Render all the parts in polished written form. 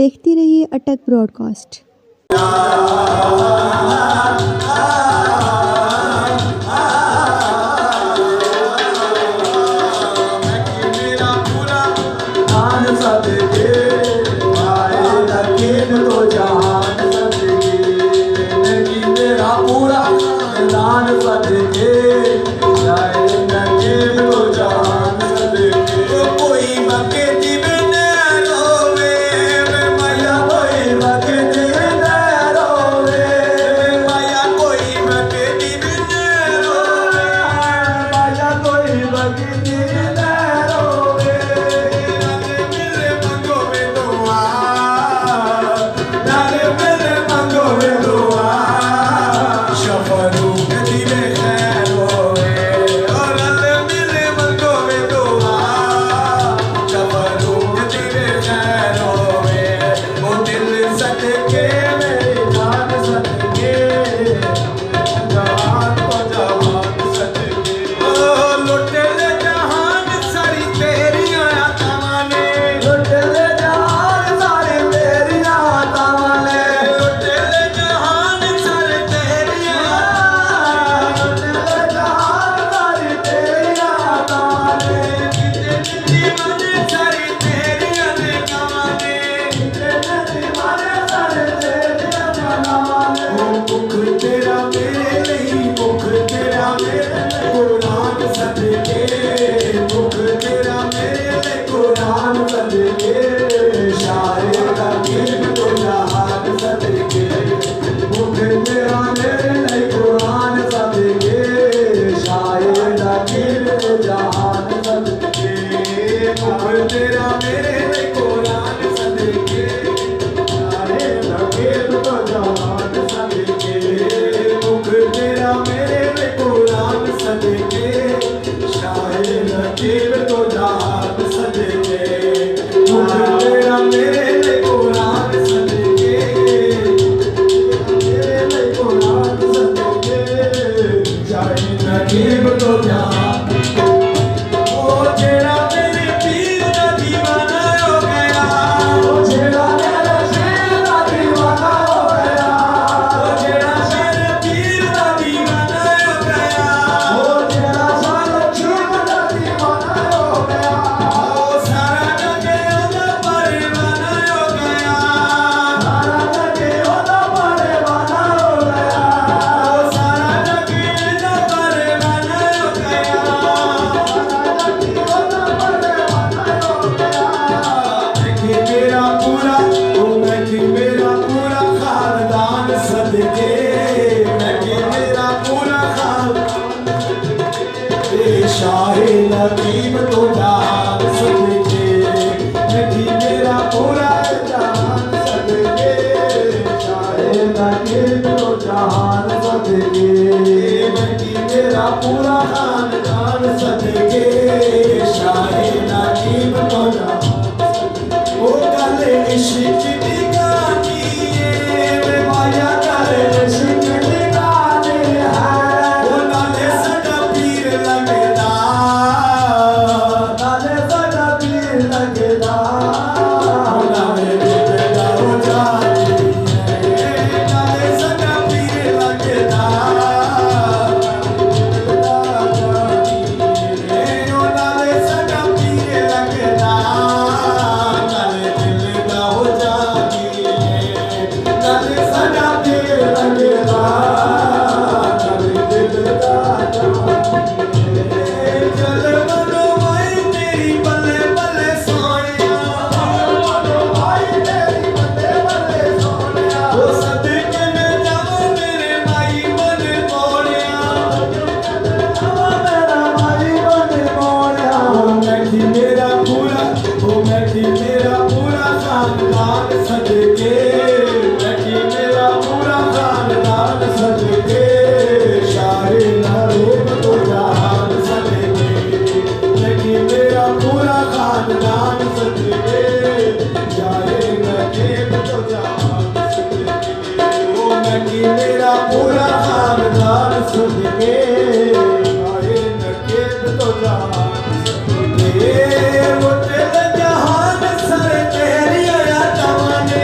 देखते रहिए अटक ब्रॉडकास्ट। वो तेरे जहान सर तेरी आया तवाने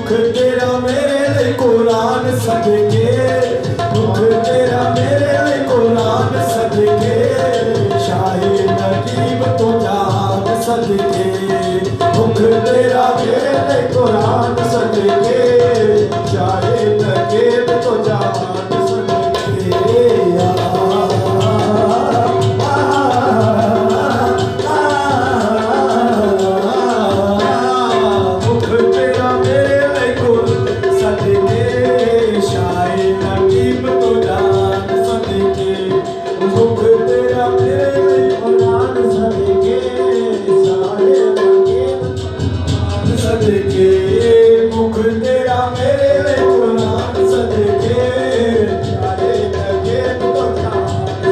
मुख तेरा मेरे लिए कुरान सदके, मुख तेरा मेरे लिए कुरान सदके, शाहे नकीब तो जान सदके, मुख तेरा मेरे लिए कुरान सदके, शाहे नकीब तो जान सदके। मुख तेरा मेरे लिए कुरान सदके, शाहे नकीब तो जान सदके, मुख तेरा मेरे लिए कुरान सदके, शाहे नकीब सदके, मुख तेरा मेरे लिए कुरान सदके, शाहे नकीब तो जान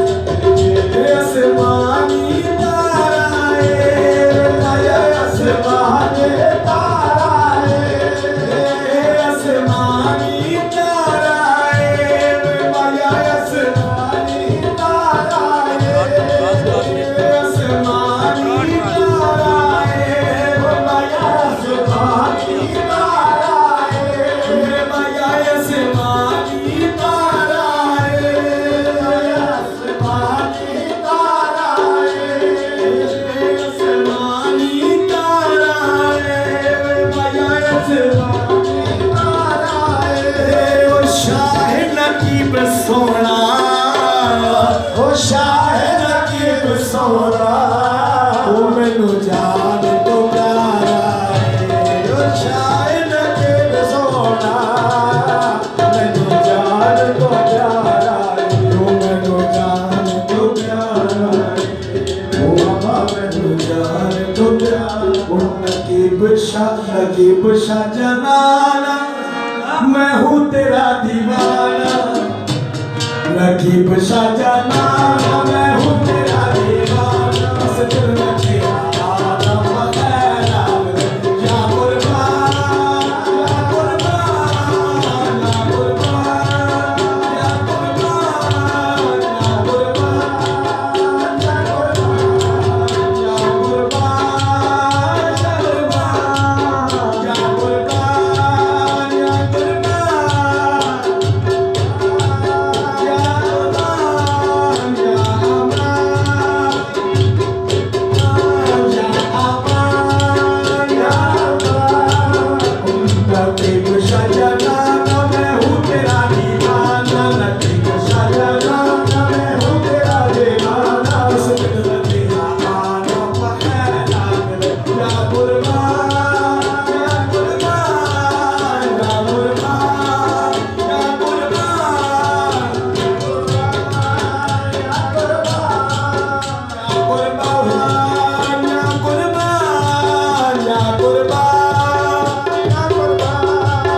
सदके। आसमानी तारा है माया, आसमानी तारा है, आसमानी तारा है माया, आसमानी तारा है, आसमानी तारा है माया, आसमानी तारा है माया, आसमानी तारा है, आसमानी तारा है, आसमानी तारा है माया, आसमानी तारा है। ओ शाह नकीब सोना, ओ शाह नकीब सोना, ओ मैनू जान तो प्यारा है, ओ शाह नकीब सोना, मैनू जान तो प्यारा है, ओ मैनू जान तो प्यारा है, ओ बाबा मैनू जान तो प्यारा। ओ नकीब शाह जनाना, मैं हूँ तेरा दीवाना, नकीब शाह जनाना, मैं हूँ तेरा दीवाना, बस दिल में तेरा आलम वगैरह, या कुर्बान, या कुर्बान, या कुर्बान, या कुर्बान, या कुर्बान, या कुर्बान, या कुर्बान, या कुर्बान, या कुर्बान, या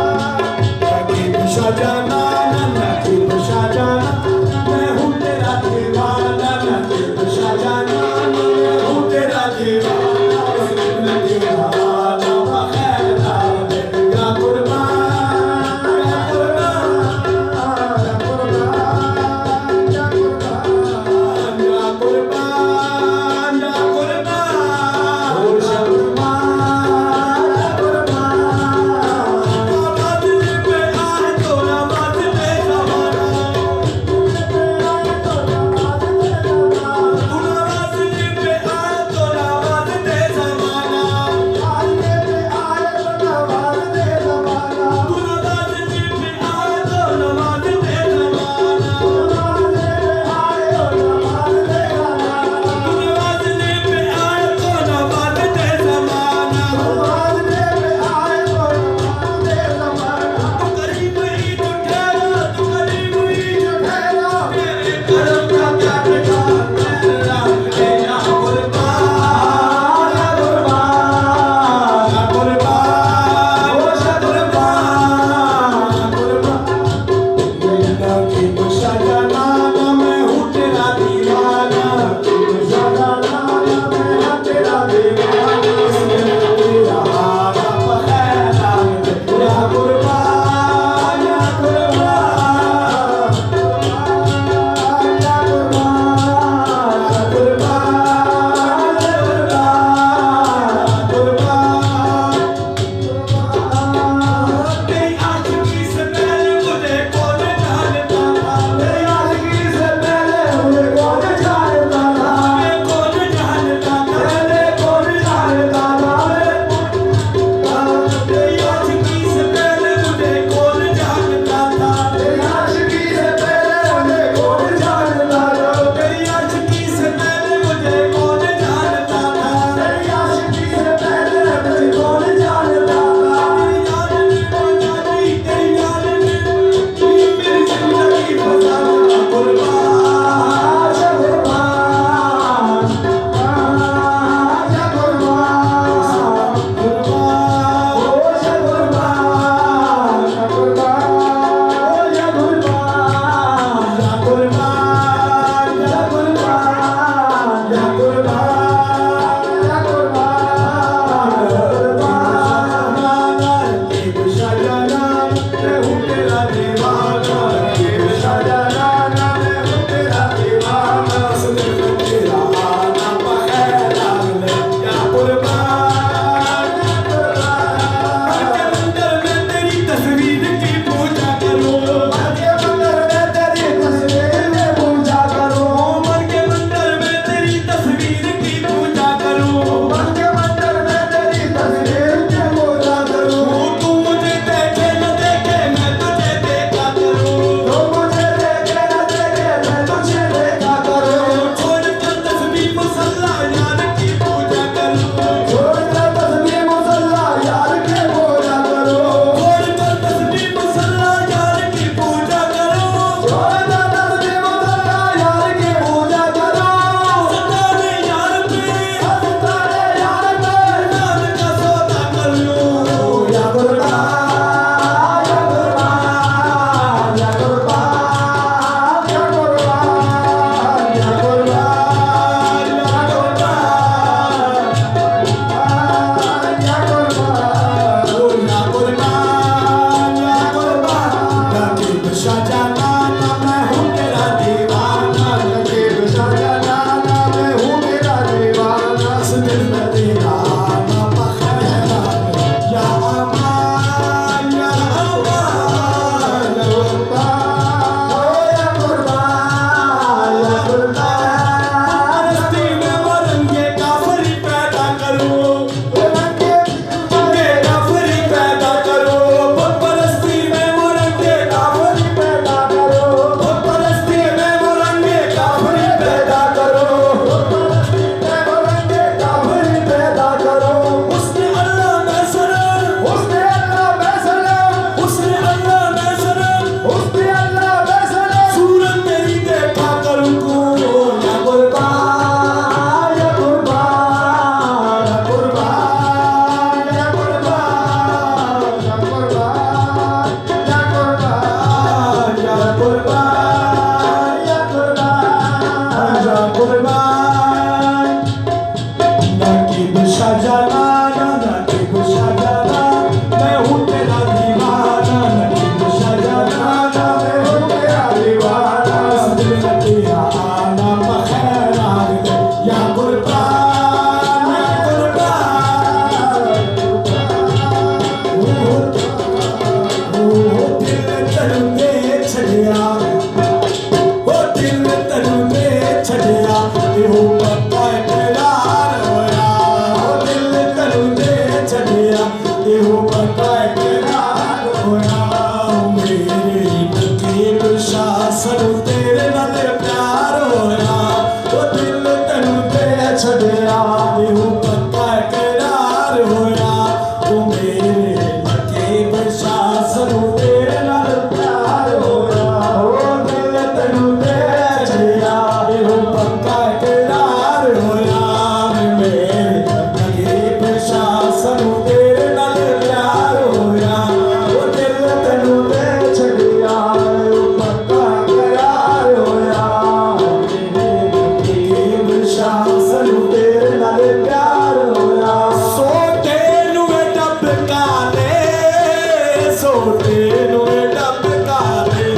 ਸੋਟੇ ਨੂੰ ਡੱਬ ਕਾਲੇ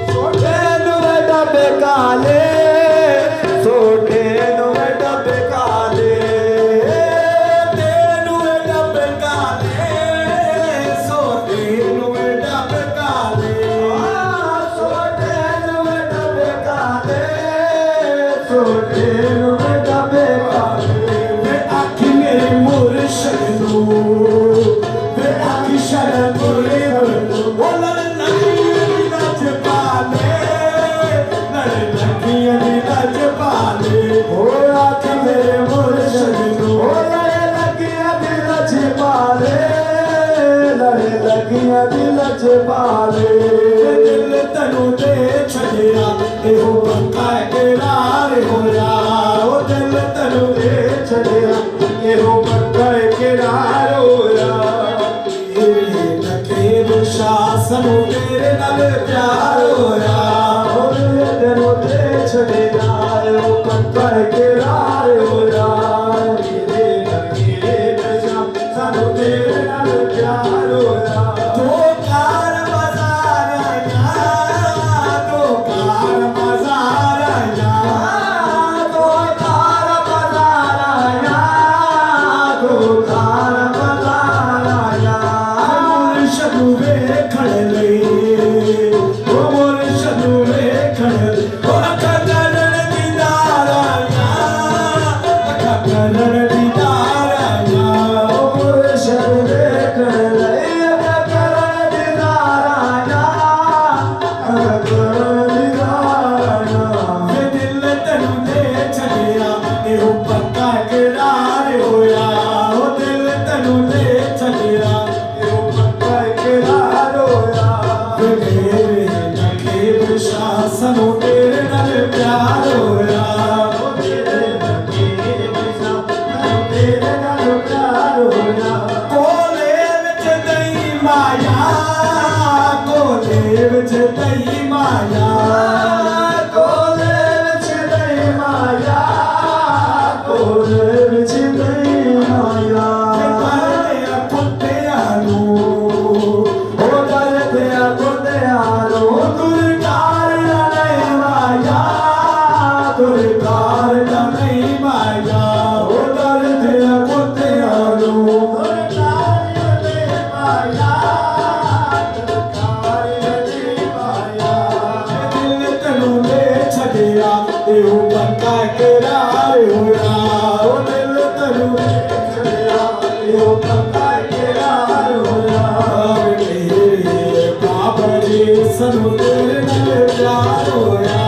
ਸੋਟੇ ਨੂੰ ਡੱਬ ਕਾਲੇ ਸੋਟੇ ਨੂੰ ਡੱਬ ਕਾਲੇ ਤੈਨੂੰ ਡੱਬ ਕਾਲੇ ਸੋਟੇ ਨੂੰ ਡੱਬ ਕਾਲੇ ਸੋਟੇ ਨੂੰ ਡੱਬ ਕਾਲੇ ਸੋਟੇ ਨੂੰ ਡੱਬ ਕਾਲੇ ਵੇ ਆਖੀ ਮੇਰੇ ਮੁਰਸ਼ਦ ਨੂੰ ਵੇ ਆਖੀ ਸ਼ਰਨ ਮੁਰੇ ਬੋਲਣ ਲੱਗੀਆਂ ਦੀ ਨੱਚ ਪਾਲੇ ਲੜ ਲੱਗੀਆਂ ਦੀ ਨੱਚ ਪਾਲੇ ਹੋ ਆਖੀ ਮੇਰੇ ਮੁਰਸ਼ਦ ਨੂੰ ਹੋ ਲੜ ਲੱਗੀਆਂ ਦੀ ਨੱਚ ਪਾਲੇ ਲੜ ਲੱਗੀਆਂ ਦੀ ਨੱਚ ਪਾਲੇ ਦਿਲ ਤੈਨੂੰ ਦੇ ਛੱਡਿਆ ਇਹੋ ਬੰਕਾ ਕਿਰਾਰ ਹੋਇਆ ਉਹ ਦਿਲ ਤੈਨੂੰ ਦੇ ਛੱਡਿਆ ਇਹੋ ਬੰਕਾ ਕਿਰਾਰ ਹੋਇਆ ਇਹ ਲੱਗੇ ਵਿਸ਼ਾਸਨ ਤੇਰੇ ਨਾਲ ਪਿਆਰ ਹੋਇਆ ਉਹ ਦਿਲ ਤੈਨੂੰ ਦੇ ਛੱਡਿਆ ਇਹੋ ਬੰਕਾ ਕਿਰਾਰ ਹੋਇਆ ਇਹ ਲੱਗੇ ਵਿਸ਼ਾਸਨ ਤੇਰੇ ਨਾਲ ਪਿਆਰ ਹੋਇਆ ਦੋ ਕਾਰ ਬਾਜ਼ਾਰ ਆਇਆ ਦੋ ਕਾਰ ਬਾਜ਼ਾਰ ਆਇਆ ਦੋ ਕਾਰ ਬਾਜ਼ਾਰ ਆਇਆ ਦੋ ਕਾਰ ਬਾਜ਼ਾਰ ਆਇਆ ਮੁਰਸ਼ਦ ਨੂੰ ਵੇਖਣ ਲਈ ਉਹ ਮੁਰਸ਼ਦ ਨੂੰ ਵੇਖਣ ਲਈ ਉਹ ਅੱਖਾਂ ਕਰਨ ਦੀਦਾਰ ਆਇਆ ਅੱਖਾਂ ਕਰਨ ਦੀਦਾਰ ਆਇਆ ਉਹ ਮੁਰਸ਼ਦ ਵੇਖਣ ਲਈ ਅੱਖਾਂ ਕਰਨ ਦੀਦਾਰ ਆਇਆ ਅੱਖਾਂ ਕਰਨ ਦੀਦਾਰ ਆਇਆ ਵੇ ਦਿਲ ਤੈਨੂੰ ਦੇ ਛੱਡਿਆ ਇਹੋ ਪੱਕਾ ਕਿਰਾਰ ਹੋਇਆ ਉਹ ਦਿਲ ਤੈਨੂੰ ਦੇ ਛੱਡਿਆ ਇਹੋ ਪੱਕਾ ਕਿਰਾਰ ਹੋਇਆ ਵੇ ਮੇਰੇ ਲੱਗੇ ਵਿਸ਼ਾਸਨ ਤੇਰੇ ਨਾਲ ਪਿਆਰ ਹੋਇਆ ਉਹ ਤੇਰੇ ਲੱਗੇ ਵਿਸ਼ਾਸਨ ਤੇਰੇ ਨਾਲ ਪਿਆਰ ਹੋਇਆ ਕੋਲੇ ਵਿੱਚ ਨਹੀਂ ਮਾਇਆ ਕੋਲੇ ਵਿੱਚ ਨਹੀਂ ਮਾਇਆ ਕੋਲੇ ਵਿੱਚ ਨਹੀਂ ਮਾਇਆ ਕੋਲੇ ਵਿੱਚ ਨਹੀਂ ਮਾਇਆ ਕਰਦੇ ਆ ਕੁੱਤਿਆਂ ਨੂੰ ਉਹ ਕਰਦੇ ਆ ਕੁੱਤਿਆਂ ਨੂੰ ਦੁਰਕਾਰ ਦਾ ਨਹੀਂ ਮਾਇਆ ਦੁਰਕਾਰ ਦਾ ਨਹੀਂ ਮਾਇਆ ਉਹ ਕਰਦੇ ਆ ਕੁੱਤਿਆਂ ਨੂੰ ਦੁਰਕਾਰ ਦਾ ਨਹੀਂ ਮਾਇਆ ਦੁਰਕਾਰ ਦਾ ਨਹੀਂ ਮਾਇਆ ਦਿਲ ਤੈਨੂੰ ਦੇ ਛੱਡਿਆ ਇਹੋ ਬੰਕਾ ਕਿਰਾਰ ਹੋਇਆ ਉਹ ਦਿਲ ਤੈਨੂੰ ਦੇ ਛੱਡਿਆ ਇਹੋ ਬੰਕਾ ਕਿਰਾਰ ਹੋਇਆ ਮੇਰੇ ਬਾਬਾ ਜੀ ਸਾਨੂੰ ਤੇਰੇ ਨਾਲ ਪਿਆਰ ਹੋਇਆ